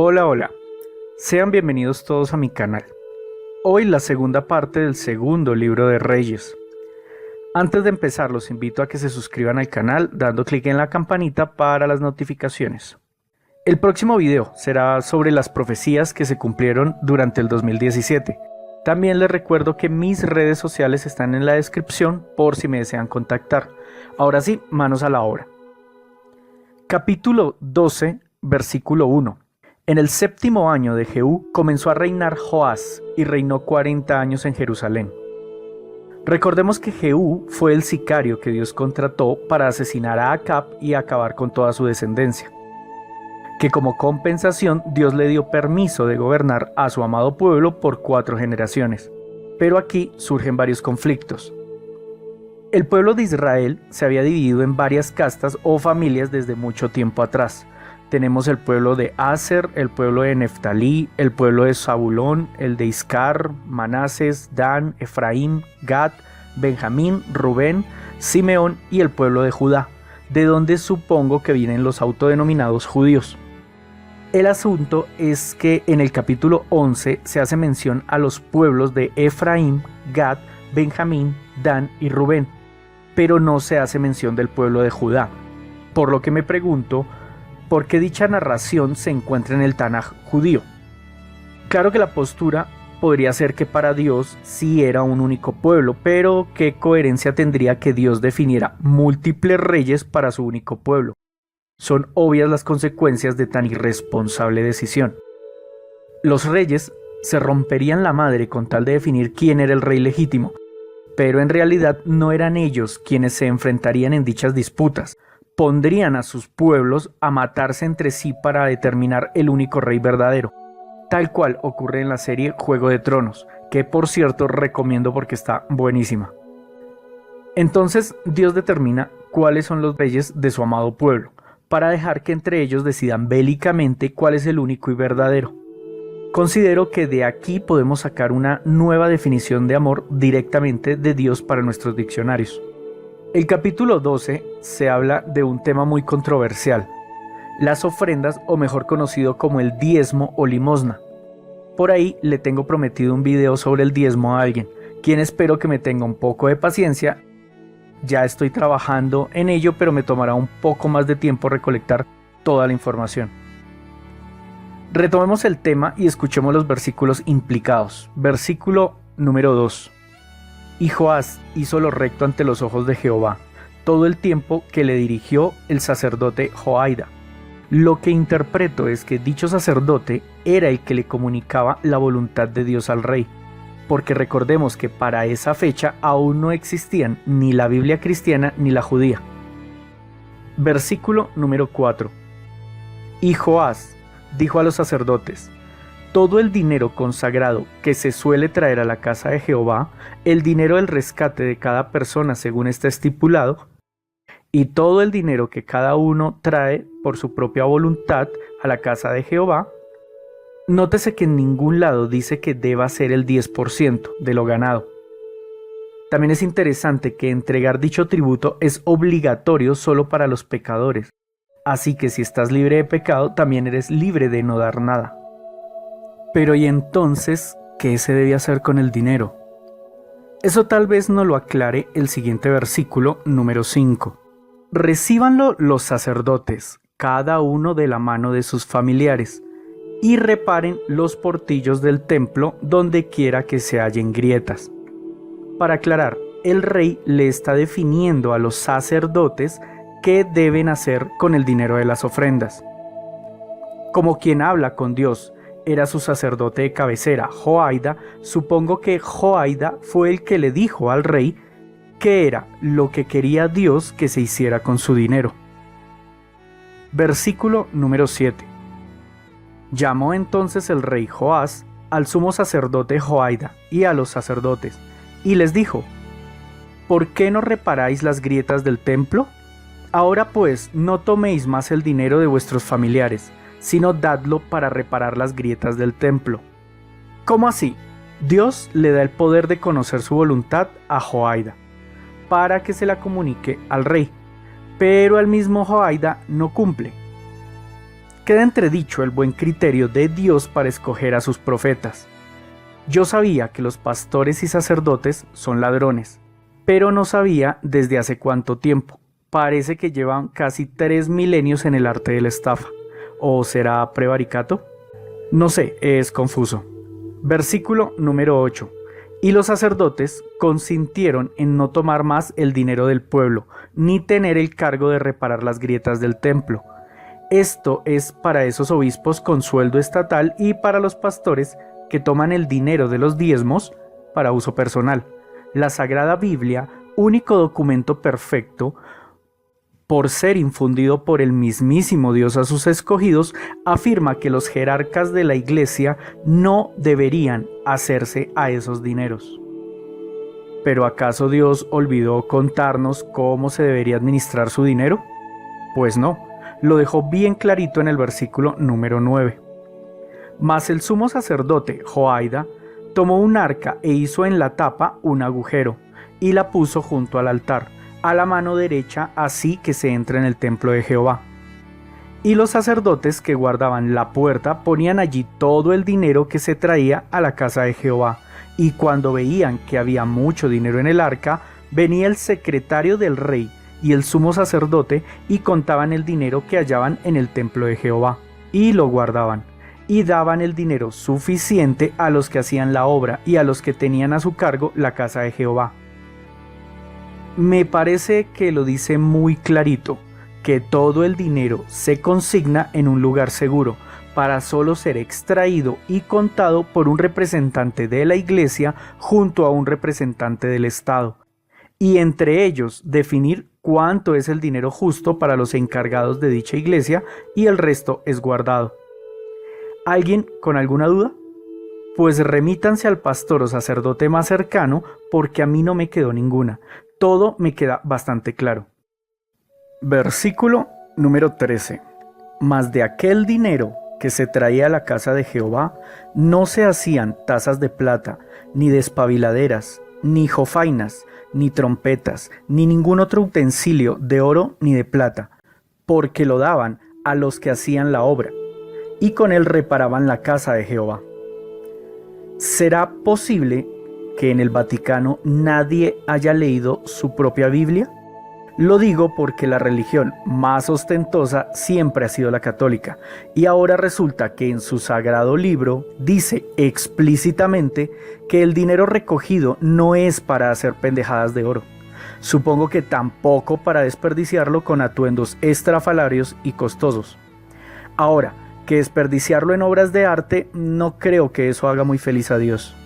Hola, hola. Sean bienvenidos todos a mi canal. Hoy la segunda parte del segundo libro de Reyes. Antes de empezar, los invito a que se suscriban al canal dando clic en la campanita para las notificaciones. El próximo video será sobre las profecías que se cumplieron durante el 2017. También les recuerdo que mis redes sociales están en la descripción por si me desean contactar. Ahora sí, manos a la obra. Capítulo 12, versículo 1. En el 7º año de Jehú comenzó a reinar Joás y reinó 40 años en Jerusalén. Recordemos que Jehú fue el sicario que Dios contrató para asesinar a Acab y acabar con toda su descendencia. Que como compensación Dios le dio permiso de gobernar a su amado pueblo por 4 generaciones. Pero aquí surgen varios conflictos. El pueblo de Israel se había dividido en varias castas o familias desde mucho tiempo atrás. Tenemos el pueblo de Aser, el pueblo de Neftalí, el pueblo de Zabulón, el de Iscar, Manases, Dan, Efraín, Gad, Benjamín, Rubén, Simeón y el pueblo de Judá, de donde supongo que vienen los autodenominados judíos. El asunto es que en el capítulo 11 se hace mención a los pueblos de Efraín, Gad, Benjamín, Dan y Rubén, pero no se hace mención del pueblo de Judá, por lo que me pregunto, ¿por qué dicha narración se encuentra en el Tanaj judío? Claro que la postura podría ser que para Dios sí era un único pueblo, pero ¿qué coherencia tendría que Dios definiera múltiples reyes para su único pueblo? Son obvias las consecuencias de tan irresponsable decisión. Los reyes se romperían la madre con tal de definir quién era el rey legítimo, pero en realidad no eran ellos quienes se enfrentarían en dichas disputas. Pondrían a sus pueblos a matarse entre sí para determinar el único rey verdadero, tal cual ocurre en la serie Juego de Tronos, que por cierto recomiendo porque está buenísima. Entonces Dios determina cuáles son los reyes de su amado pueblo, para dejar que entre ellos decidan bélicamente cuál es el único y verdadero. Considero que de aquí podemos sacar una nueva definición de amor directamente de Dios para nuestros diccionarios. El capítulo 12 se habla de un tema muy controversial, las ofrendas o mejor conocido como el diezmo o limosna. Por ahí le tengo prometido un video sobre el diezmo a alguien, quien espero que me tenga un poco de paciencia. Ya estoy trabajando en ello, pero me tomará un poco más de tiempo recolectar toda la información. Retomemos el tema y escuchemos los versículos implicados. Versículo número 2. Y Joás hizo lo recto ante los ojos de Jehová, todo el tiempo que le dirigió el sacerdote Joaida. Lo que interpreto es que dicho sacerdote era el que le comunicaba la voluntad de Dios al rey, porque recordemos que para esa fecha aún no existían ni la Biblia cristiana ni la judía. Versículo número 4. Y Joás dijo a los sacerdotes: todo el dinero consagrado que se suele traer a la casa de Jehová, el dinero del rescate de cada persona según está estipulado, y todo el dinero que cada uno trae por su propia voluntad a la casa de Jehová, nótese que en ningún lado dice que deba ser el 10% de lo ganado. También es interesante que entregar dicho tributo es obligatorio solo para los pecadores, así que si estás libre de pecado también eres libre de no dar nada. Pero ¿y entonces qué se debe hacer con el dinero? Eso tal vez nos lo aclare el siguiente versículo número 5. Recíbanlo los sacerdotes, cada uno de la mano de sus familiares, y reparen los portillos del templo donde quiera que se hallen grietas. Para aclarar, el rey le está definiendo a los sacerdotes qué deben hacer con el dinero de las ofrendas. Como quien habla con Dios era su sacerdote de cabecera, Joaida, supongo que Joaida fue el que le dijo al rey qué era lo que quería Dios que se hiciera con su dinero. Versículo número 7. Llamó entonces el rey Joás al sumo sacerdote Joaida y a los sacerdotes, y les dijo: ¿por qué no reparáis las grietas del templo? Ahora pues no toméis más el dinero de vuestros familiares, sino dadlo para reparar las grietas del templo. ¿Cómo así? Dios le da el poder de conocer su voluntad a Joaida, para que se la comunique al rey, pero el mismo Joaida no cumple. queda entredicho el buen criterio de Dios para escoger a sus profetas. Yo sabía que los pastores y sacerdotes son ladrones, pero no sabía desde hace cuánto tiempo. Parece que llevan casi 3 milenios en el arte de la estafa. ¿O será prevaricato? No sé, es confuso. Versículo número 8. Y los sacerdotes consintieron en no tomar más el dinero del pueblo, ni tener el cargo de reparar las grietas del templo. Esto es para esos obispos con sueldo estatal y para los pastores que toman el dinero de los diezmos para uso personal. La Sagrada Biblia, único documento perfecto, por ser infundido por el mismísimo Dios a sus escogidos, afirma que los jerarcas de la Iglesia no deberían hacerse a esos dineros. ¿Pero acaso Dios olvidó contarnos cómo se debería administrar su dinero? Pues no, lo dejó bien clarito en el versículo número 9. Mas el sumo sacerdote, Joiada, tomó un arca e hizo en la tapa un agujero, y la puso junto al altar, a la mano derecha, así que se entra en el templo de Jehová. Y los sacerdotes que guardaban la puerta ponían allí todo el dinero que se traía a la casa de Jehová, y cuando veían que había mucho dinero en el arca, venía el secretario del rey y el sumo sacerdote y contaban el dinero que hallaban en el templo de Jehová, y lo guardaban, y daban el dinero suficiente a los que hacían la obra y a los que tenían a su cargo la casa de Jehová. Me parece que lo dice muy clarito, que todo el dinero se consigna en un lugar seguro, para solo ser extraído y contado por un representante de la Iglesia junto a un representante del Estado, y entre ellos definir cuánto es el dinero justo para los encargados de dicha Iglesia y el resto es guardado. ¿Alguien con alguna duda? Pues remítanse al pastor o sacerdote más cercano, porque a mí no me quedó ninguna. Todo me queda bastante claro. Versículo número 13. Mas de aquel dinero que se traía a la casa de Jehová, no se hacían tazas de plata, ni despabiladeras, ni jofainas, ni trompetas, ni ningún otro utensilio de oro ni de plata, porque lo daban a los que hacían la obra, y con él reparaban la casa de Jehová. ¿Será posible que en el Vaticano nadie haya leído su propia Biblia? Lo digo porque la religión más ostentosa siempre ha sido la católica, y ahora resulta que en su sagrado libro dice explícitamente que el dinero recogido no es para hacer pendejadas de oro. Supongo que tampoco para desperdiciarlo con atuendos estrafalarios y costosos. Ahora, que desperdiciarlo en obras de arte, no creo que eso haga muy feliz a Dios.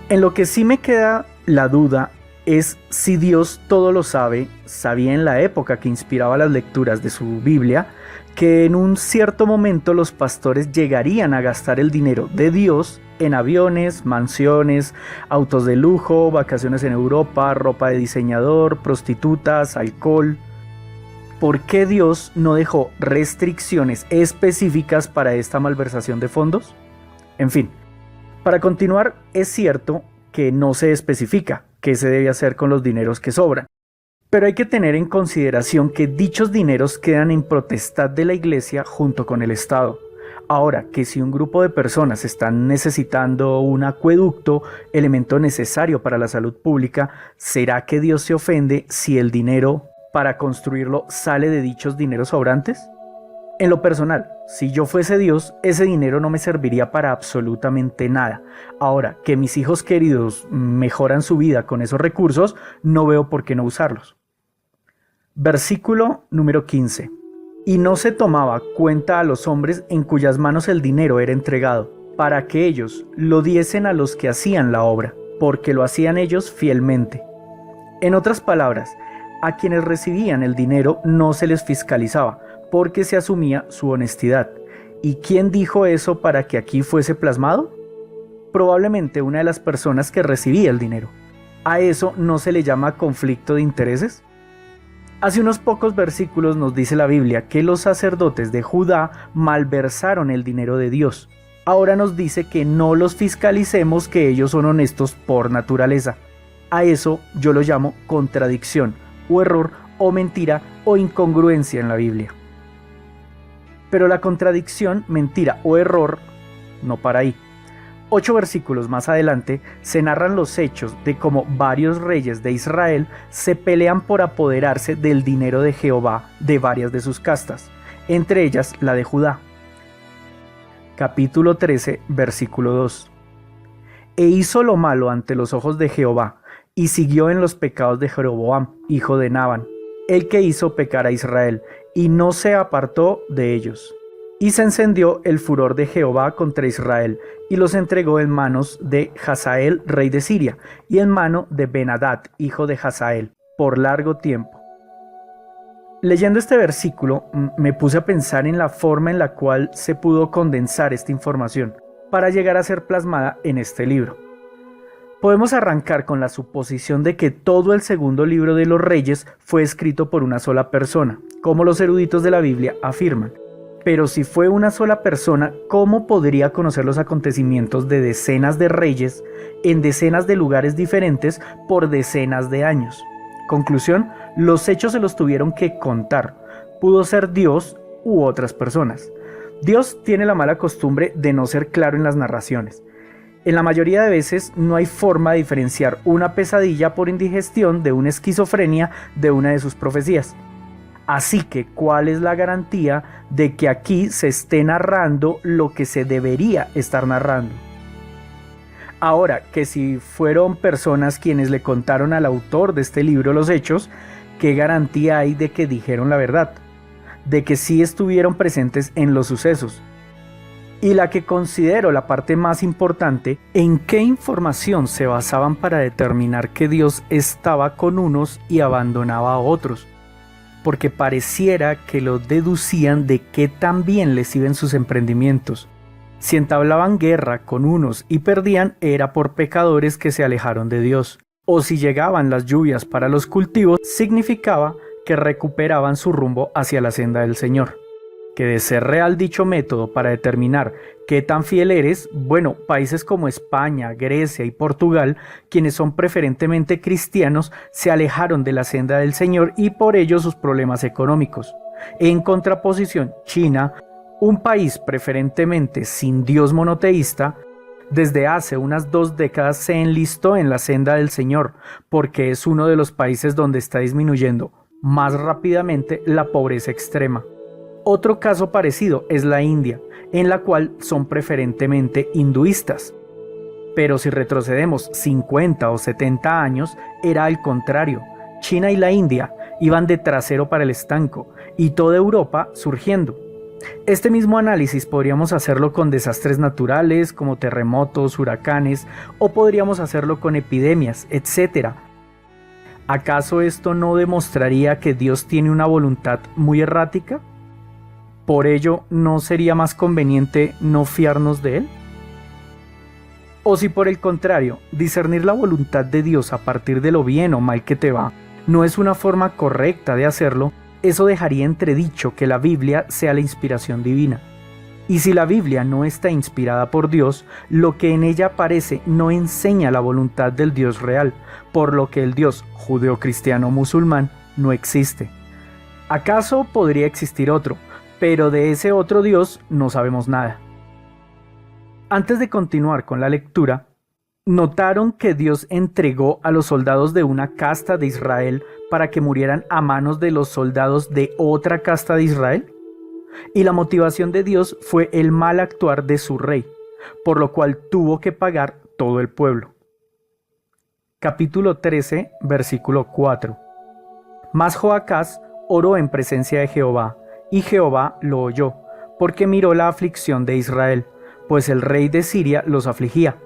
En lo que sí me queda la duda es si Dios todo lo sabe, sabía en la época que inspiraba las lecturas de su Biblia, que en un cierto momento los pastores llegarían a gastar el dinero de Dios en aviones, mansiones, autos de lujo, vacaciones en Europa, ropa de diseñador, prostitutas, alcohol. ¿Por qué Dios no dejó restricciones específicas para esta malversación de fondos? En fin, para continuar, es cierto que no se especifica qué se debe hacer con los dineros que sobran, pero hay que tener en consideración que dichos dineros quedan en potestad de la Iglesia junto con el Estado. Ahora, que si un grupo de personas están necesitando un acueducto, elemento necesario para la salud pública, ¿será que Dios se ofende si el dinero para construirlo sale de dichos dineros sobrantes? En lo personal, si yo fuese Dios, ese dinero no me serviría para absolutamente nada. Ahora, que mis hijos queridos mejoran su vida con esos recursos, no veo por qué no usarlos. Versículo número 15. Y no se tomaba cuenta a los hombres en cuyas manos el dinero era entregado, para que ellos lo diesen a los que hacían la obra, porque lo hacían ellos fielmente. En otras palabras, a quienes recibían el dinero no se les fiscalizaba, porque se asumía su honestidad. ¿Y quién dijo eso para que aquí fuese plasmado? Probablemente una de las personas que recibía el dinero. ¿A eso no se le llama conflicto de intereses? Hace unos pocos versículos nos dice la Biblia que los sacerdotes de Judá malversaron el dinero de Dios. Ahora nos dice que no los fiscalicemos, que ellos son honestos por naturaleza. A eso yo lo llamo contradicción, o error, o mentira, o incongruencia en la Biblia. Pero la contradicción, mentira o error no para ahí. 8 versículos más adelante se narran los hechos de cómo varios reyes de Israel se pelean por apoderarse del dinero de Jehová de varias de sus castas, entre ellas la de Judá. Capítulo 13, versículo 2. E hizo lo malo ante los ojos de Jehová, y siguió en los pecados de Jeroboam, hijo de Naban, el que hizo pecar a Israel, y no se apartó de ellos. Y se encendió el furor de Jehová contra Israel, y los entregó en manos de Hazael, rey de Siria, y en mano de Ben-Hadad, hijo de Hazael, por largo tiempo. Leyendo este versículo, me puse a pensar en la forma en la cual se pudo condensar esta información para llegar a ser plasmada en este libro. Podemos arrancar con la suposición de que todo el segundo libro de los Reyes fue escrito por una sola persona, como los eruditos de la Biblia afirman. Pero si fue una sola persona, ¿cómo podría conocer los acontecimientos de decenas de reyes en decenas de lugares diferentes por decenas de años? Conclusión, los hechos se los tuvieron que contar. Pudo ser Dios u otras personas. Dios tiene la mala costumbre de no ser claro en las narraciones. En la mayoría de veces no hay forma de diferenciar una pesadilla por indigestión de una esquizofrenia de una de sus profecías. Así que, ¿cuál es la garantía de que aquí se esté narrando lo que se debería estar narrando? Ahora, que si fueron personas quienes le contaron al autor de este libro los hechos, ¿qué garantía hay de que dijeron la verdad? De que sí estuvieron presentes en los sucesos. Y la que considero la parte más importante, ¿en qué información se basaban para determinar que Dios estaba con unos y abandonaba a otros? Porque pareciera que lo deducían de qué tan bien les iban sus emprendimientos. Si entablaban guerra con unos y perdían, era por pecadores que se alejaron de Dios. O si llegaban las lluvias para los cultivos, significaba que recuperaban su rumbo hacia la senda del Señor. Que de ser real dicho método para determinar qué tan fiel eres, bueno, países como España, Grecia y Portugal, quienes son preferentemente cristianos, se alejaron de la senda del Señor y por ello sus problemas económicos. En contraposición, China, un país preferentemente sin Dios monoteísta, desde hace unas 2 décadas se enlistó en la senda del Señor, porque es uno de los países donde está disminuyendo más rápidamente la pobreza extrema. Otro caso parecido es la India, en la cual son preferentemente hinduistas. Pero si retrocedemos 50 o 70 años, era al contrario. China y la India iban de trasero para el estanco, y toda Europa surgiendo. Este mismo análisis podríamos hacerlo con desastres naturales como terremotos, huracanes, o podríamos hacerlo con epidemias, etc. ¿Acaso esto no demostraría que Dios tiene una voluntad muy errática? ¿Por ello no sería más conveniente no fiarnos de Él? O si por el contrario, discernir la voluntad de Dios a partir de lo bien o mal que te va, no es una forma correcta de hacerlo, eso dejaría entredicho que la Biblia sea la inspiración divina. Y si la Biblia no está inspirada por Dios, lo que en ella aparece no enseña la voluntad del Dios real, por lo que el Dios judeo-cristiano-musulmán no existe. ¿Acaso podría existir otro? Pero de ese otro Dios no sabemos nada. Antes de continuar con la lectura, ¿notaron que Dios entregó a los soldados de una casta de Israel para que murieran a manos de los soldados de otra casta de Israel? Y la motivación de Dios fue el mal actuar de su rey, por lo cual tuvo que pagar todo el pueblo. Capítulo 13, versículo 4. Mas Joacás oró en presencia de Jehová, y Jehová lo oyó, porque miró la aflicción de Israel, pues el rey de Siria los afligía.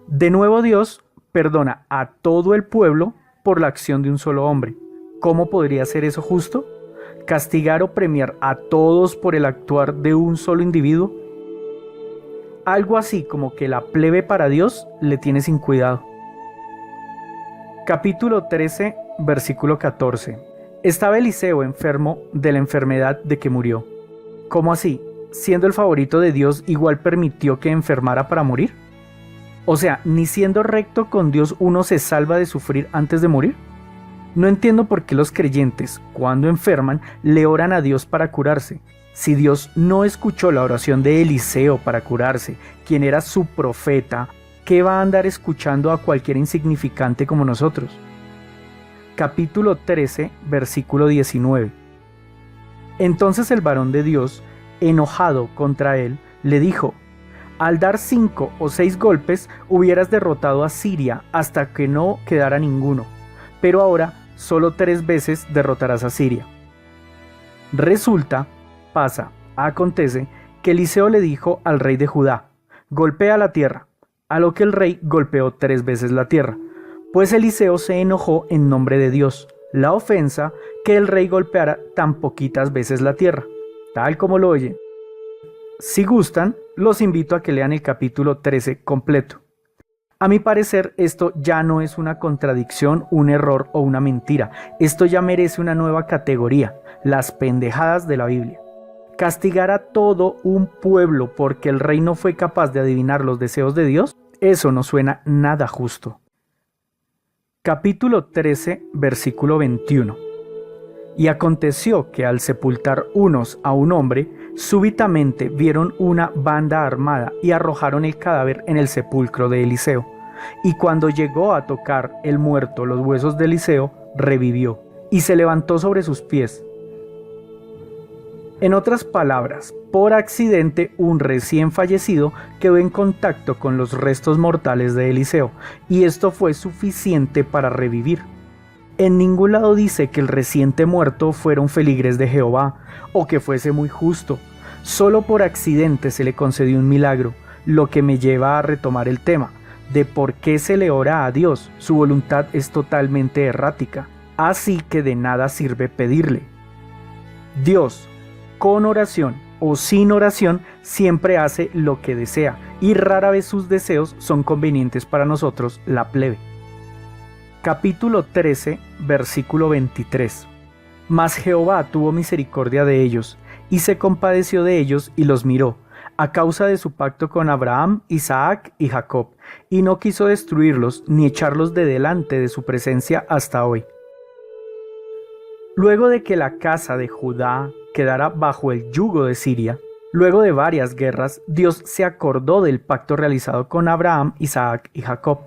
De nuevo Dios perdona a todo el pueblo por la acción de un solo hombre. ¿Cómo podría ser eso justo? ¿Castigar o premiar a todos por el actuar de un solo individuo? Algo así como que la plebe para Dios le tiene sin cuidado. Capítulo 13, versículo 14. Estaba Eliseo enfermo de la enfermedad de que murió. ¿Cómo así? ¿Siendo el favorito de Dios, igual permitió que enfermara para morir? O sea, ¿ni siendo recto con Dios uno se salva de sufrir antes de morir? No entiendo por qué los creyentes, cuando enferman, le oran a Dios para curarse. Si Dios no escuchó la oración de Eliseo para curarse, quien era su profeta, ¿qué va a andar escuchando a cualquier insignificante como nosotros? Capítulo 13, versículo 19. Entonces el varón de Dios, enojado contra él, le dijo: al dar 5 o 6 golpes hubieras derrotado a Siria hasta que no quedara ninguno, pero ahora solo 3 veces derrotarás a Siria. Acontece que Eliseo le dijo al rey de Judá: golpea la tierra, a lo que el rey golpeó 3 veces la tierra, pues Eliseo se enojó en nombre de Dios, la ofensa que el rey golpeara tan poquitas veces la tierra, tal como lo oye. Si gustan, los invito a que lean el capítulo 13 completo. A mi parecer, esto ya no es una contradicción, un error o una mentira. Esto ya merece una nueva categoría: las pendejadas de la Biblia. Castigar a todo un pueblo porque el rey no fue capaz de adivinar los deseos de Dios, eso no suena nada justo. Capítulo 13, versículo 21. Y aconteció que al sepultar unos a un hombre, súbitamente vieron una banda armada y arrojaron el cadáver en el sepulcro de Eliseo. Y cuando llegó a tocar el muerto los huesos de Eliseo, revivió y se levantó sobre sus pies. En otras palabras, por accidente un recién fallecido quedó en contacto con los restos mortales de Eliseo, y esto fue suficiente para revivir. En ningún lado dice que el reciente muerto fuera un feligrés de Jehová o que fuese muy justo. Solo por accidente se le concedió un milagro, lo que me lleva a retomar el tema de por qué se le ora a Dios. Su voluntad es totalmente errática, así que de nada sirve pedirle. Dios, con oración o sin oración, siempre hace lo que desea, y rara vez sus deseos son convenientes para nosotros, la plebe. Capítulo 13, versículo 23. Mas Jehová tuvo misericordia de ellos, y se compadeció de ellos y los miró, a causa de su pacto con Abraham, Isaac y Jacob, y no quiso destruirlos ni echarlos de delante de su presencia hasta hoy. Luego de que la casa de Judá quedara bajo el yugo de Siria, luego de varias guerras, Dios se acordó del pacto realizado con Abraham, Isaac y Jacob,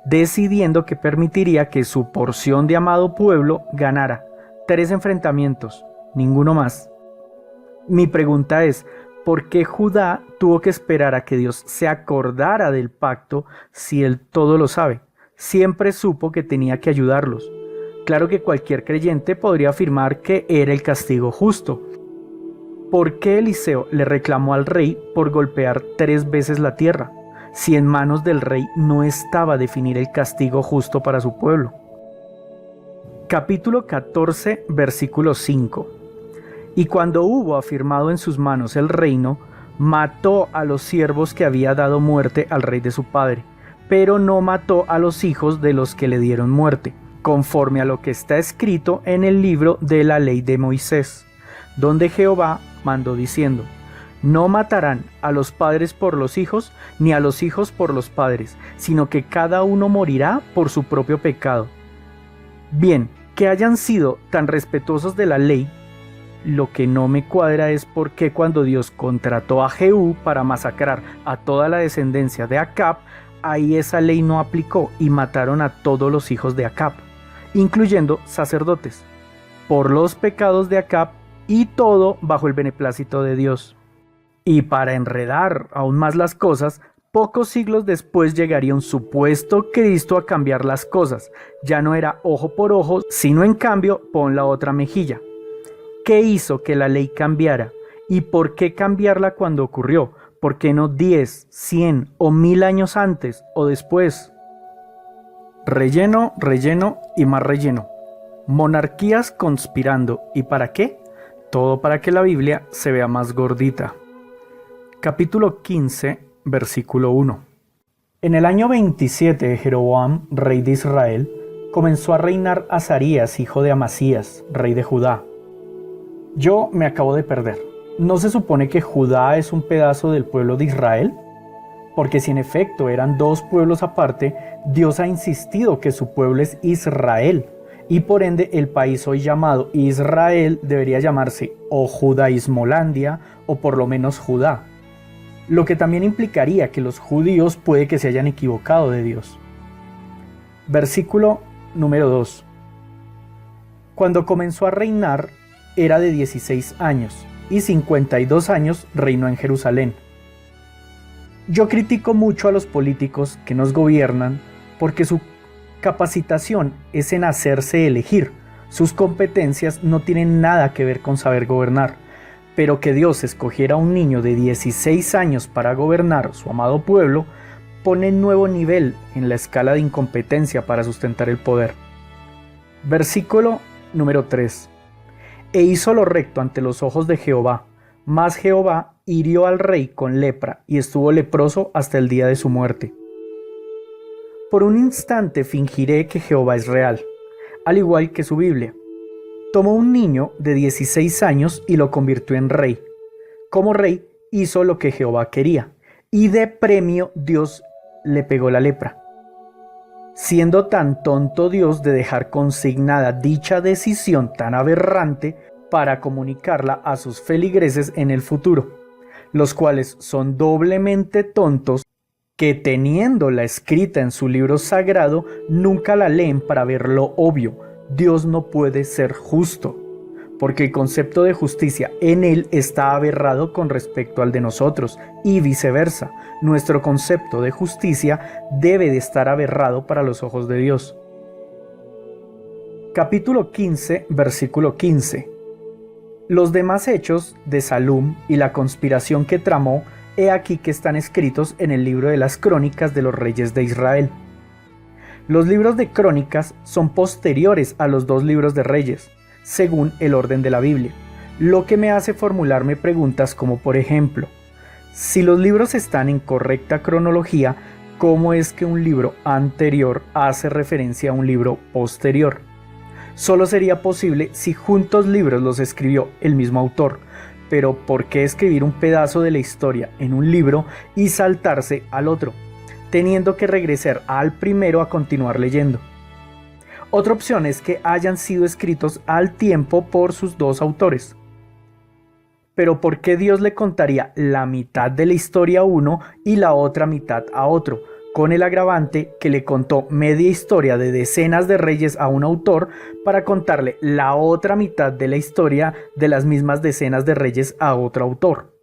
decidiendo que permitiría que su porción de amado pueblo ganara 3 enfrentamientos, ninguno más. Mi pregunta es, ¿por qué Judá tuvo que esperar a que Dios se acordara del pacto si él todo lo sabe? Siempre supo que tenía que ayudarlos. Claro que cualquier creyente podría afirmar que era el castigo justo. ¿Por qué Eliseo le reclamó al rey por golpear 3 veces la tierra, si en manos del rey no estaba definir el castigo justo para su pueblo? Capítulo 14, versículo 5. Y cuando hubo afirmado en sus manos el reino, mató a los siervos que había dado muerte al rey de su padre, pero no mató a los hijos de los que le dieron muerte, conforme a lo que está escrito en el libro de la ley de Moisés, donde Jehová mandó diciendo: no matarán a los padres por los hijos, ni a los hijos por los padres, sino que cada uno morirá por su propio pecado. Bien, que hayan sido tan respetuosos de la ley, lo que no me cuadra es por qué cuando Dios contrató a Jehú para masacrar a toda la descendencia de Acab, ahí esa ley no aplicó y mataron a todos los hijos de Acab, incluyendo sacerdotes, por los pecados de Acab, y todo bajo el beneplácito de Dios. Y para enredar aún más las cosas, pocos siglos después llegaría un supuesto Cristo a cambiar las cosas. Ya no era ojo por ojo, sino en cambio pon la otra mejilla. ¿Qué hizo que la ley cambiara? ¿Y por qué cambiarla cuando ocurrió? ¿Por qué no 10, 100 o 1000 años antes o después? Relleno, relleno y más relleno. Monarquías conspirando. ¿Y para qué? Todo para que la Biblia se vea más gordita. Capítulo 15, versículo 1. En el año 27 de Jeroboam, rey de Israel, comenzó a reinar Azarías, hijo de Amasías, rey de Judá. Yo me acabo de perder. ¿No se supone que Judá es un pedazo del pueblo de Israel? Porque si en efecto eran 2 pueblos aparte, Dios ha insistido que su pueblo es Israel, y por ende el país hoy llamado Israel debería llamarse o Judaismolandia o por lo menos Judá, lo que también implicaría que los judíos puede que se hayan equivocado de Dios. Versículo número 2. Cuando comenzó a reinar era de 16 años y 52 años reinó en Jerusalén. Yo critico mucho a los políticos que nos gobiernan porque su capacitación es en hacerse elegir. Sus competencias no tienen nada que ver con saber gobernar, pero que Dios escogiera a un niño de 16 años para gobernar su amado pueblo pone nuevo nivel en la escala de incompetencia para sustentar el poder. Versículo número 3. E hizo lo recto ante los ojos de Jehová, mas Jehová hirió al rey con lepra y estuvo leproso hasta el día de su muerte. Por un instante fingiré que Jehová es real, al igual que su Biblia. Tomó un niño de 16 años y lo convirtió en rey. Como rey hizo lo que Jehová quería, y de premio Dios le pegó la lepra. Siendo tan tonto Dios de dejar consignada dicha decisión tan aberrante para comunicarla a sus feligreses en el futuro, los cuales son doblemente tontos que teniéndola escrita en su libro sagrado nunca la leen para ver lo obvio. Dios no puede ser justo, porque el concepto de justicia en él está aberrado con respecto al de nosotros, y viceversa. Nuestro concepto de justicia debe de estar aberrado para los ojos de Dios. Capítulo 15, versículo 15. Los demás hechos de Salum y la conspiración que tramó, he aquí que están escritos en el libro de las crónicas de los reyes de Israel. Los libros de crónicas son posteriores a los dos libros de reyes, según el orden de la Biblia, lo que me hace formularme preguntas como por ejemplo, si los libros están en correcta cronología, ¿cómo es que un libro anterior hace referencia a un libro posterior? Solo sería posible si juntos libros los escribió el mismo autor, pero ¿por qué escribir un pedazo de la historia en un libro y saltarse al otro, teniendo que regresar al primero a continuar leyendo? Otra opción es que hayan sido escritos al tiempo por sus dos autores. Pero ¿por qué Dios le contaría la mitad de la historia a uno y la otra mitad a otro? Con el agravante que le contó media historia de decenas de reyes a un autor para contarle la otra mitad de la historia de las mismas decenas de reyes a otro autor.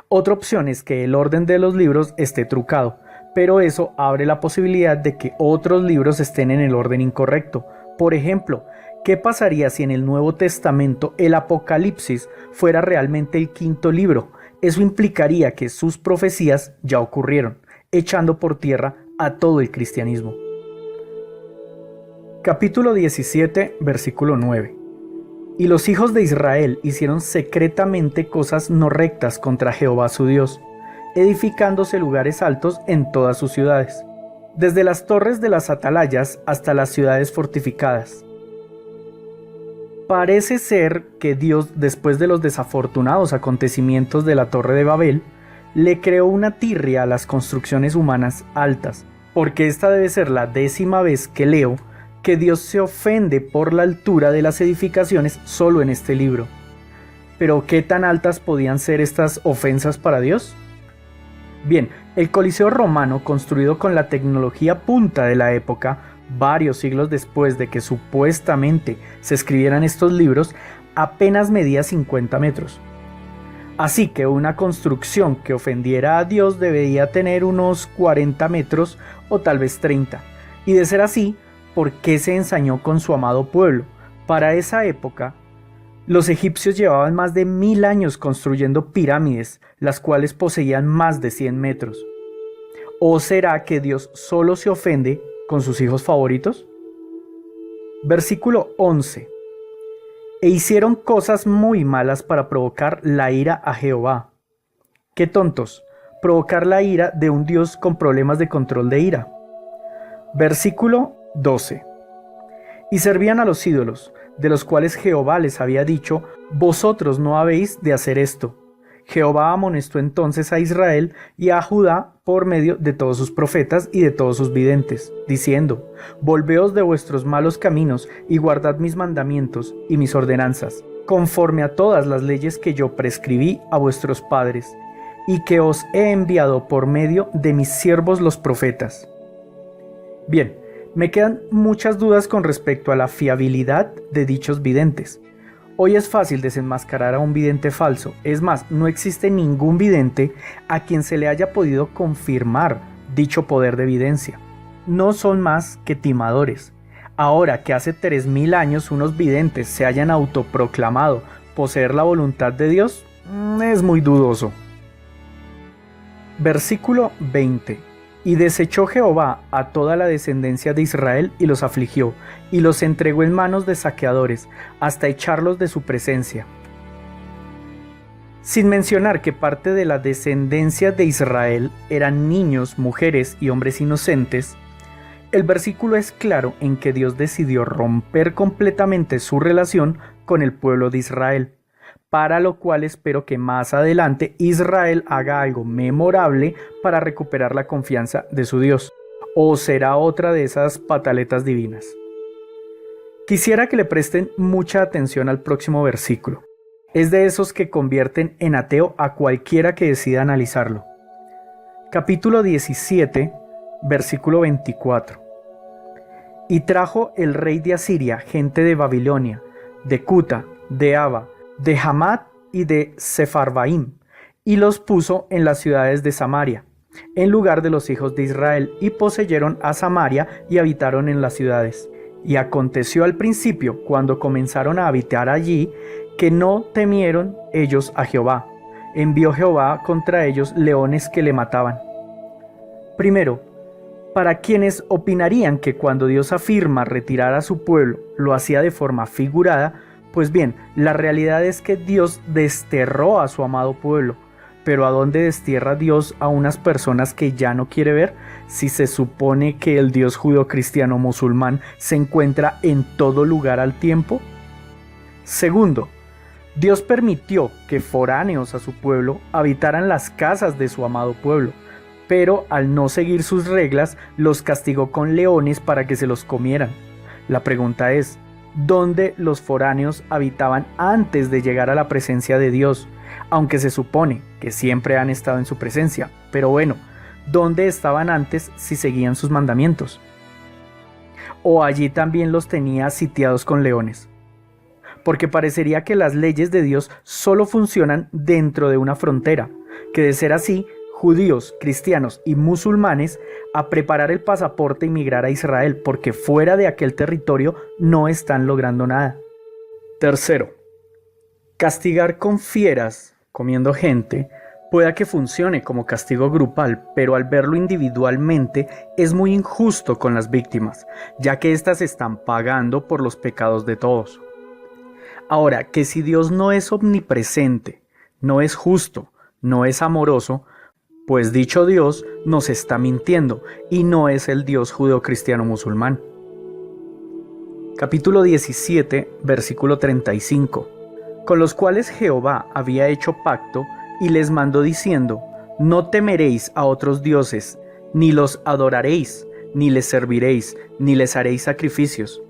Otra opción es que el orden de los libros esté trucado, pero eso abre la posibilidad de que otros libros estén en el orden incorrecto. Por ejemplo, ¿qué pasaría si en el Nuevo Testamento el Apocalipsis fuera realmente el quinto libro? Eso implicaría que sus profecías ya ocurrieron, echando por tierra a todo el cristianismo. Capítulo 17, versículo 9. Y los hijos de Israel hicieron secretamente cosas no rectas contra Jehová su Dios, edificándose lugares altos en todas sus ciudades, desde las torres de las atalayas hasta las ciudades fortificadas. Parece ser que Dios, después de los desafortunados acontecimientos de la Torre de Babel, le creó una tirria a las construcciones humanas altas, porque esta debe ser la 10ª vez que leo que Dios se ofende por la altura de las edificaciones solo en este libro. Pero ¿qué tan altas podían ser estas ofensas para Dios? Bien, el Coliseo romano, construido con la tecnología punta de la época, varios siglos después de que supuestamente se escribieran estos libros, apenas medía 50 metros. Así que una construcción que ofendiera a Dios debería tener unos 40 metros o tal vez 30. Y de ser así, ¿por qué se ensañó con su amado pueblo? Para esa época, los egipcios llevaban más de 1000 años construyendo pirámides, las cuales poseían más de 100 metros. ¿O será que Dios solo se ofende con sus hijos favoritos? Versículo 11. E hicieron cosas muy malas para provocar la ira a Jehová. ¡Qué tontos! Provocar la ira de un Dios con problemas de control de ira. Versículo 12. Y servían a los ídolos, de los cuales Jehová les había dicho: vosotros no habéis de hacer esto. Jehová amonestó entonces a Israel y a Judá por medio de todos sus profetas y de todos sus videntes, diciendo: Volveos de vuestros malos caminos y guardad mis mandamientos y mis ordenanzas, conforme a todas las leyes que yo prescribí a vuestros padres, y que os he enviado por medio de mis siervos los profetas. Bien, me quedan muchas dudas con respecto a la fiabilidad de dichos videntes. Hoy es fácil desenmascarar a un vidente falso. Es más, no existe ningún vidente a quien se le haya podido confirmar dicho poder de evidencia. No son más que timadores. Ahora que hace 3000 años unos videntes se hayan autoproclamado poseer la voluntad de Dios, es muy dudoso. Versículo 20. Y desechó Jehová a toda la descendencia de Israel y los afligió, y los entregó en manos de saqueadores, hasta echarlos de su presencia. Sin mencionar que parte de la descendencia de Israel eran niños, mujeres y hombres inocentes, el versículo es claro en que Dios decidió romper completamente su relación con el pueblo de Israel, para lo cual espero que más adelante Israel haga algo memorable para recuperar la confianza de su Dios, o será otra de esas pataletas divinas. Quisiera que le presten mucha atención al próximo versículo. Es de esos que convierten en ateo a cualquiera que decida analizarlo. Capítulo 17, versículo 24. Y trajo el rey de Asiria gente de Babilonia, de Cuta, de Ava, de Hamat y de Sepharvaim, y los puso en las ciudades de Samaria, en lugar de los hijos de Israel, y poseyeron a Samaria y habitaron en las ciudades. Y aconteció al principio, cuando comenzaron a habitar allí, que no temieron ellos a Jehová. Envió Jehová contra ellos leones que le mataban. Primero, para quienes opinarían que cuando Dios afirma retirar a su pueblo, lo hacía de forma figurada, pues bien, la realidad es que Dios desterró a su amado pueblo. Pero ¿a dónde destierra Dios a unas personas que ya no quiere ver, si se supone que el Dios judeocristiano musulmán se encuentra en todo lugar al tiempo? Segundo, Dios permitió que foráneos a su pueblo habitaran las casas de su amado pueblo, pero al no seguir sus reglas, los castigó con leones para que se los comieran. La pregunta es: ¿dónde los foráneos habitaban antes de llegar a la presencia de Dios? Aunque se supone que siempre han estado en su presencia. Pero bueno, ¿dónde estaban antes si seguían sus mandamientos? ¿O allí también los tenía sitiados con leones? Porque parecería que las leyes de Dios solo funcionan dentro de una frontera, que de ser así, judíos, cristianos y musulmanes a preparar el pasaporte y migrar a Israel, porque fuera de aquel territorio no están logrando nada. Tercero, castigar con fieras, comiendo gente, pueda que funcione como castigo grupal, pero al verlo individualmente es muy injusto con las víctimas, ya que éstas están pagando por los pecados de todos. Ahora, que si Dios no es omnipresente, no es justo, no es amoroso, pues dicho Dios nos está mintiendo y no es el Dios judeocristiano musulmán. Capítulo 17, versículo 35. Con los cuales Jehová había hecho pacto y les mandó diciendo: No temeréis a otros dioses, ni los adoraréis, ni les serviréis, ni les haréis sacrificios.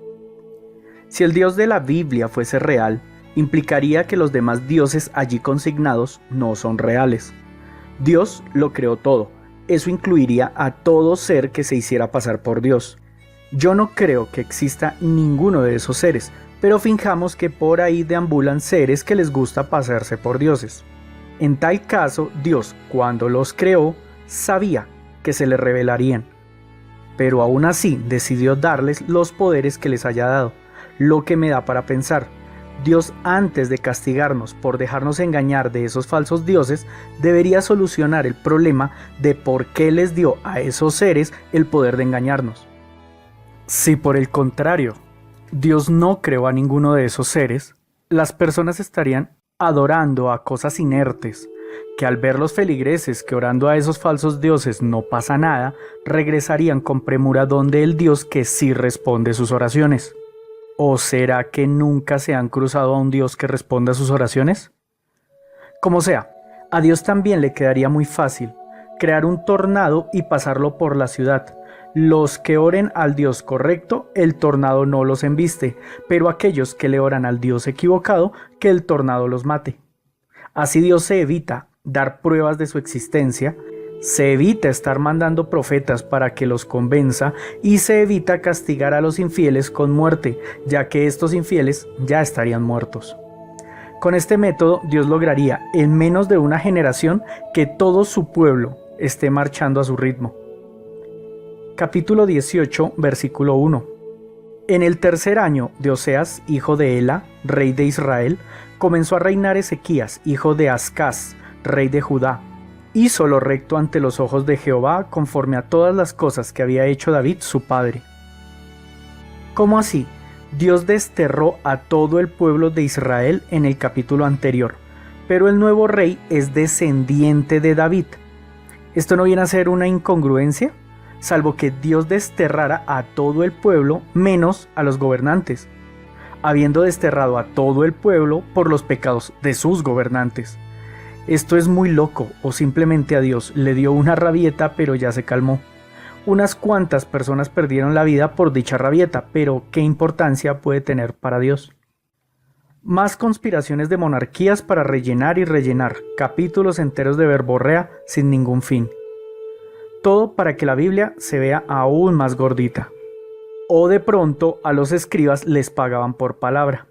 Si el Dios de la Biblia fuese real, implicaría que los demás dioses allí consignados no son reales. Dios lo creó todo. Eso incluiría a todo ser que se hiciera pasar por Dios. Yo no creo que exista ninguno de esos seres, pero fijamos que por ahí deambulan seres que les gusta pasarse por dioses. En tal caso, Dios, cuando los creó, sabía que se les revelarían, pero aún así decidió darles los poderes que les haya dado, lo que me da para pensar. Dios, antes de castigarnos por dejarnos engañar de esos falsos dioses, debería solucionar el problema de por qué les dio a esos seres el poder de engañarnos. Si por el contrario, Dios no creó a ninguno de esos seres, las personas estarían adorando a cosas inertes, que al ver los feligreses que orando a esos falsos dioses no pasa nada, regresarían con premura donde el Dios que sí responde sus oraciones. ¿O será que nunca se han cruzado a un Dios que responda a sus oraciones? Como sea, A Dios también le quedaría muy fácil crear un tornado y pasarlo por la ciudad. Los que oren al Dios correcto, el tornado no los embiste, pero aquellos que le oran al Dios equivocado, que el tornado los mate. Así Dios se evita dar pruebas de su existencia, se evita estar mandando profetas para que los convenza y se evita castigar a los infieles con muerte, ya que estos infieles ya estarían muertos. Con este método, Dios lograría en menos de una generación que todo su pueblo esté marchando a su ritmo. Capítulo 18, versículo 1. En el tercer año de Oseas, hijo de Ela, rey de Israel, comenzó a reinar Ezequías, hijo de Ascaz, rey de Judá. Hizo lo recto ante los ojos de Jehová, conforme a todas las cosas que había hecho David su padre. ¿Cómo así? Dios desterró a todo el pueblo de Israel en el capítulo anterior, pero el nuevo rey es descendiente de David. ¿Esto no viene a ser una incongruencia? Salvo que Dios desterrara a todo el pueblo menos a los gobernantes, habiendo desterrado a todo el pueblo por los pecados de sus gobernantes. Esto es muy loco, o simplemente a Dios le dio una rabieta pero ya se calmó. Unas cuantas personas perdieron la vida por dicha rabieta, pero ¿qué importancia puede tener para Dios? Más conspiraciones de monarquías para rellenar y rellenar, capítulos enteros de verborrea sin ningún fin. Todo para que la Biblia se vea aún más gordita. O de pronto a los escribas les pagaban por palabra.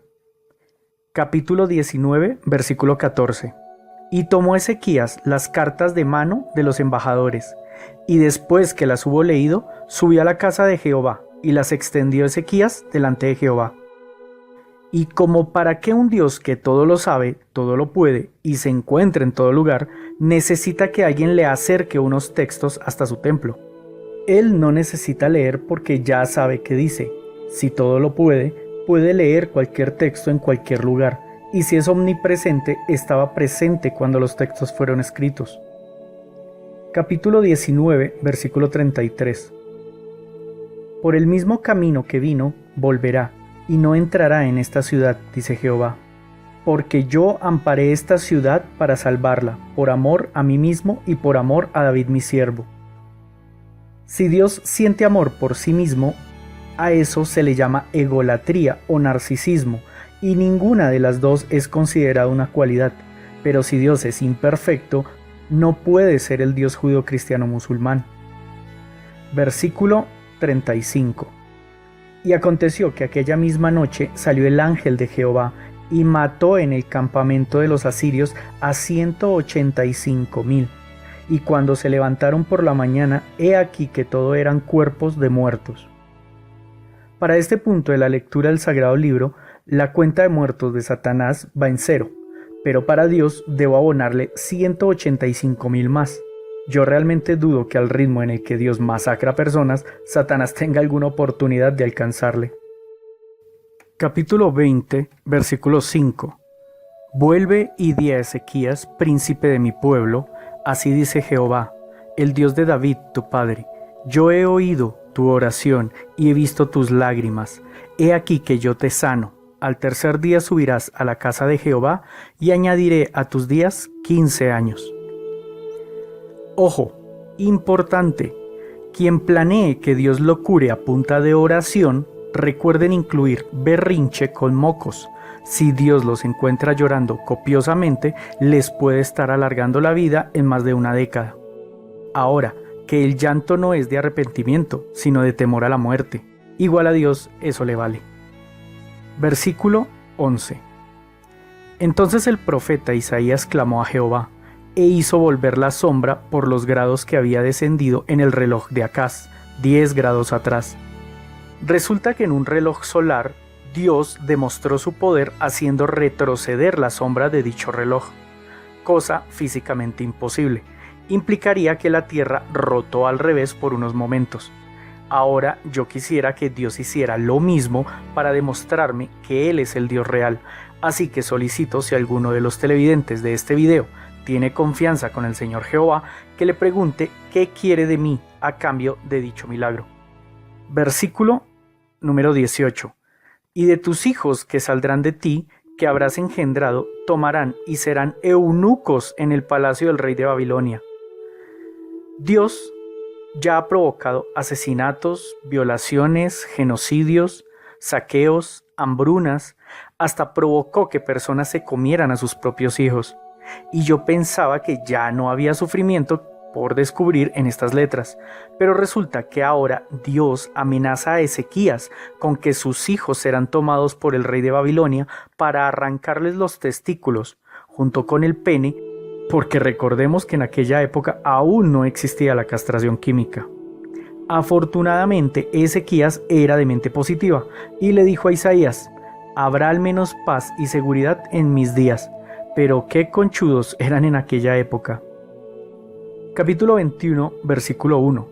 Capítulo 19, versículo 14. Y tomó Ezequías las cartas de mano de los embajadores, y después que las hubo leído, subió a la casa de Jehová, y las extendió Ezequías delante de Jehová. Y como para que un Dios que todo lo sabe, todo lo puede, y se encuentra en todo lugar, necesita que alguien le acerque unos textos hasta su templo. Él no necesita leer porque ya sabe qué dice. Si todo lo puede, puede leer cualquier texto en cualquier lugar, y si es omnipresente, estaba presente cuando los textos fueron escritos. Capítulo 19, versículo 33. Por el mismo camino que vino, volverá, y no entrará en esta ciudad, dice Jehová. Porque yo amparé esta ciudad para salvarla, por amor a mí mismo y por amor a David mi siervo. Si Dios siente amor por sí mismo, a eso se le llama egolatría o narcisismo, y ninguna de las dos es considerada una cualidad. Pero si Dios es imperfecto, no puede ser el Dios judío-cristiano musulmán. Versículo 35. Y aconteció que aquella misma noche salió el ángel de Jehová y mató en el campamento de los asirios a 185,000. Y cuando se levantaron por la mañana, he aquí que todo eran cuerpos de muertos. Para este punto de la lectura del Sagrado Libro, la cuenta de muertos de Satanás va en 0, pero para Dios debo abonarle 185,000 más. Yo realmente dudo que al ritmo en el que Dios masacra personas, Satanás tenga alguna oportunidad de alcanzarle. Capítulo 20, versículo 5. Vuelve y di a Ezequías, príncipe de mi pueblo, así dice Jehová, el Dios de David, tu padre. Yo he oído tu oración y he visto tus lágrimas. He aquí que yo te sano. Al tercer día subirás a la casa de Jehová y añadiré a tus días 15 años. Ojo, importante, quien planee que Dios lo cure a punta de oración, recuerden incluir berrinche con mocos. Si Dios los encuentra llorando copiosamente, les puede estar alargando la vida en más de una década. Ahora, que el llanto no es de arrepentimiento, sino de temor a la muerte. Igual a Dios eso le vale. Versículo 11. Entonces el profeta Isaías clamó a Jehová, e hizo volver la sombra por los grados que había descendido en el reloj de Acaz, 10 grados atrás. Resulta que en un reloj solar, Dios demostró su poder haciendo retroceder la sombra de dicho reloj, cosa físicamente imposible. Implicaría que la Tierra rotó al revés por unos momentos. Ahora yo quisiera que Dios hiciera lo mismo para demostrarme que Él es el Dios real, así que solicito si alguno de los televidentes de este video tiene confianza con el Señor Jehová, que le pregunte qué quiere de mí a cambio de dicho milagro. Versículo número 18. Y de tus hijos que saldrán de ti, que habrás engendrado tomarán y serán eunucos en el palacio del rey de Babilonia. Dios ya ha provocado asesinatos, violaciones, genocidios, saqueos, hambrunas, hasta provocó que personas se comieran a sus propios hijos. Y yo pensaba que ya no había sufrimiento por descubrir en estas letras, pero resulta que ahora Dios amenaza a Ezequías con que sus hijos serán tomados por el rey de Babilonia para arrancarles los testículos, junto con el pene, porque recordemos que en aquella época aún no existía la castración química. Afortunadamente, Ezequías era de mente positiva y le dijo a Isaías: habrá al menos paz y seguridad en mis días, pero qué conchudos eran en aquella época. Capítulo 21, versículo 1.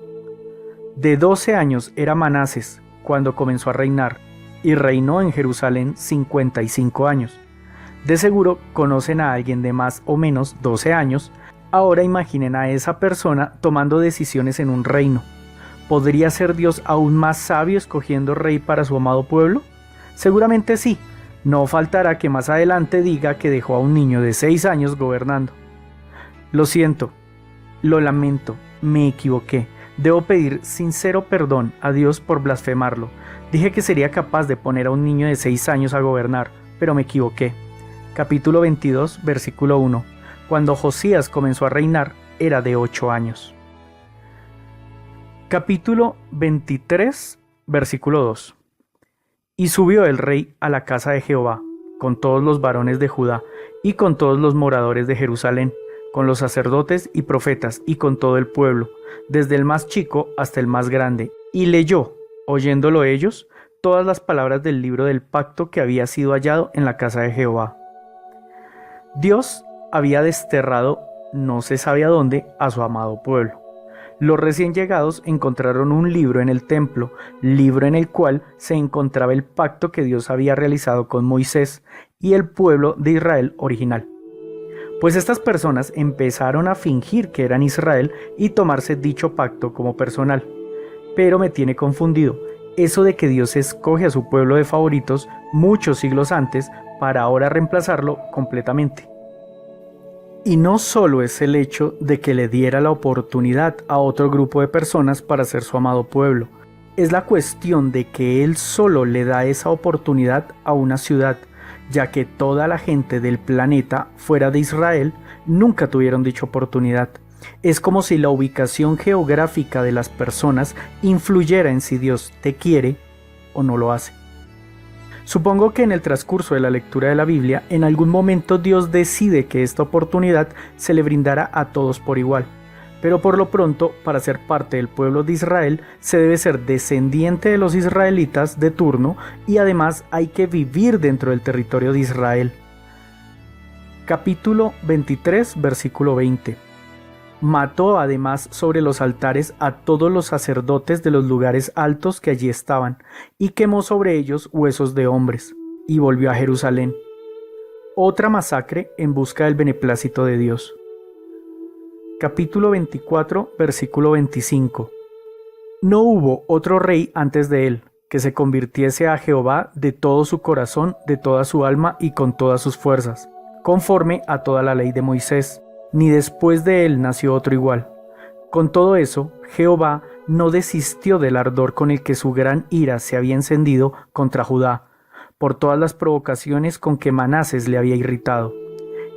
De 12 años era Manases cuando comenzó a reinar, y reinó en Jerusalén 55 años. De seguro conocen a alguien de más o menos 12 años. Ahora imaginen a esa persona tomando decisiones en un reino. ¿Podría ser Dios aún más sabio escogiendo rey para su amado pueblo? Seguramente sí. No faltará que más adelante diga que dejó a un niño de 6 años gobernando. Lo siento, lo lamento, me equivoqué. Debo pedir sincero perdón a Dios por blasfemarlo. Dije que sería capaz de poner a un niño de 6 años a gobernar, pero me equivoqué. Capítulo 22, versículo 1. Cuando Josías comenzó a reinar, era de 8 años. Capítulo 23, versículo 2. Y subió el rey a la casa de Jehová, con todos los varones de Judá, y con todos los moradores de Jerusalén, con los sacerdotes y profetas, y con todo el pueblo, desde el más chico hasta el más grande, y leyó, oyéndolo ellos, todas las palabras del libro del pacto que había sido hallado en la casa de Jehová. Dios había desterrado, no se sabe a dónde, a su amado pueblo. Los recién llegados encontraron un libro en el templo, libro en el cual se encontraba el pacto que Dios había realizado con Moisés y el pueblo de Israel original. Pues estas personas empezaron a fingir que eran Israel y tomarse dicho pacto como personal. Pero me tiene confundido eso de que Dios escoge a su pueblo de favoritos muchos siglos antes para ahora reemplazarlo completamente. Y no solo es el hecho de que le diera la oportunidad a otro grupo de personas para ser su amado pueblo, es la cuestión de que Él solo le da esa oportunidad a una ciudad, ya que toda la gente del planeta fuera de Israel nunca tuvieron dicha oportunidad. Es como si la ubicación geográfica de las personas influyera en si Dios te quiere o no lo hace. Supongo que en el transcurso de la lectura de la Biblia, en algún momento Dios decide que esta oportunidad se le brindará a todos por igual. Pero por lo pronto, para ser parte del pueblo de Israel, se debe ser descendiente de los israelitas de turno y además hay que vivir dentro del territorio de Israel. Capítulo 23, versículo 20. Mató además sobre los altares a todos los sacerdotes de los lugares altos que allí estaban, y quemó sobre ellos huesos de hombres, y volvió a Jerusalén. Otra masacre en busca del beneplácito de Dios. Capítulo 24, versículo 25. No hubo otro rey antes de él, que se convirtiese a Jehová de todo su corazón, de toda su alma y con todas sus fuerzas, conforme a toda la ley de Moisés. Ni después de él nació otro igual. Con todo eso, Jehová no desistió del ardor con el que su gran ira se había encendido contra Judá, por todas las provocaciones con que Manases le había irritado.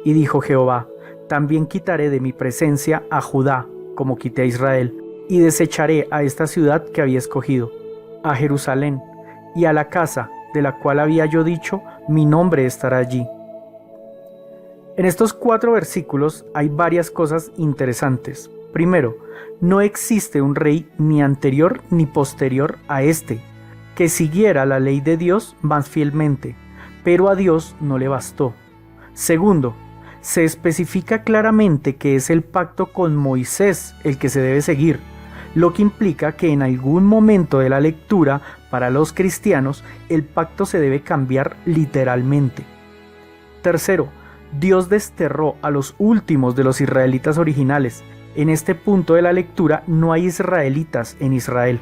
Y dijo Jehová: también quitaré de mi presencia a Judá, como quité a Israel, y desecharé a esta ciudad que había escogido, a Jerusalén, y a la casa de la cual había yo dicho, mi nombre estará allí. En estos 4 versículos hay varias cosas interesantes. Primero, no existe un rey ni anterior ni posterior a este, que siguiera la ley de Dios más fielmente, pero a Dios no le bastó. Segundo, se especifica claramente que es el pacto con Moisés el que se debe seguir, lo que implica que en algún momento de la lectura, para los cristianos, el pacto se debe cambiar literalmente. Tercero, Dios desterró a los últimos de los israelitas originales. En este punto de la lectura no hay israelitas en Israel.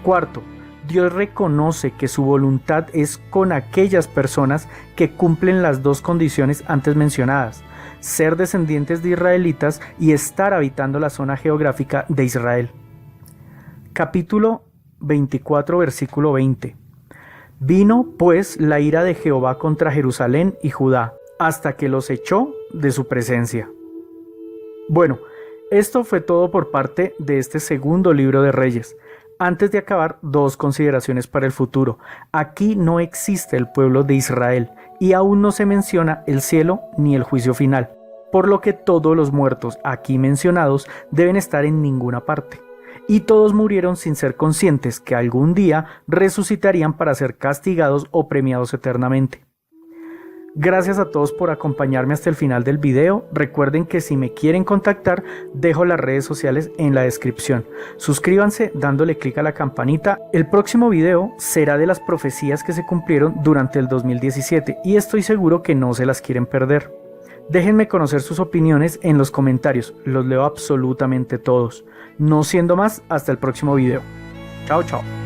Cuarto, Dios reconoce que su voluntad es con aquellas personas que cumplen las dos condiciones antes mencionadas: ser descendientes de israelitas y estar habitando la zona geográfica de Israel. Capítulo 24, versículo 20. Vino pues la ira de Jehová contra Jerusalén y Judá, hasta que los echó de su presencia. Bueno, esto fue todo por parte de este segundo libro de Reyes. Antes de acabar, dos consideraciones para el futuro. Aquí no existe el pueblo de Israel y aún no se menciona el cielo ni el juicio final, por lo que todos los muertos aquí mencionados deben estar en ninguna parte. Y todos murieron sin ser conscientes que algún día resucitarían para ser castigados o premiados eternamente. Gracias a todos por acompañarme hasta el final del video. Recuerden que si me quieren contactar, dejo las redes sociales en la descripción. Suscríbanse dándole clic a la campanita. El próximo video será de las profecías que se cumplieron durante el 2017 y estoy seguro que no se las quieren perder. Déjenme conocer sus opiniones en los comentarios, los leo absolutamente todos. No siendo más, hasta el próximo video. Chao, chao.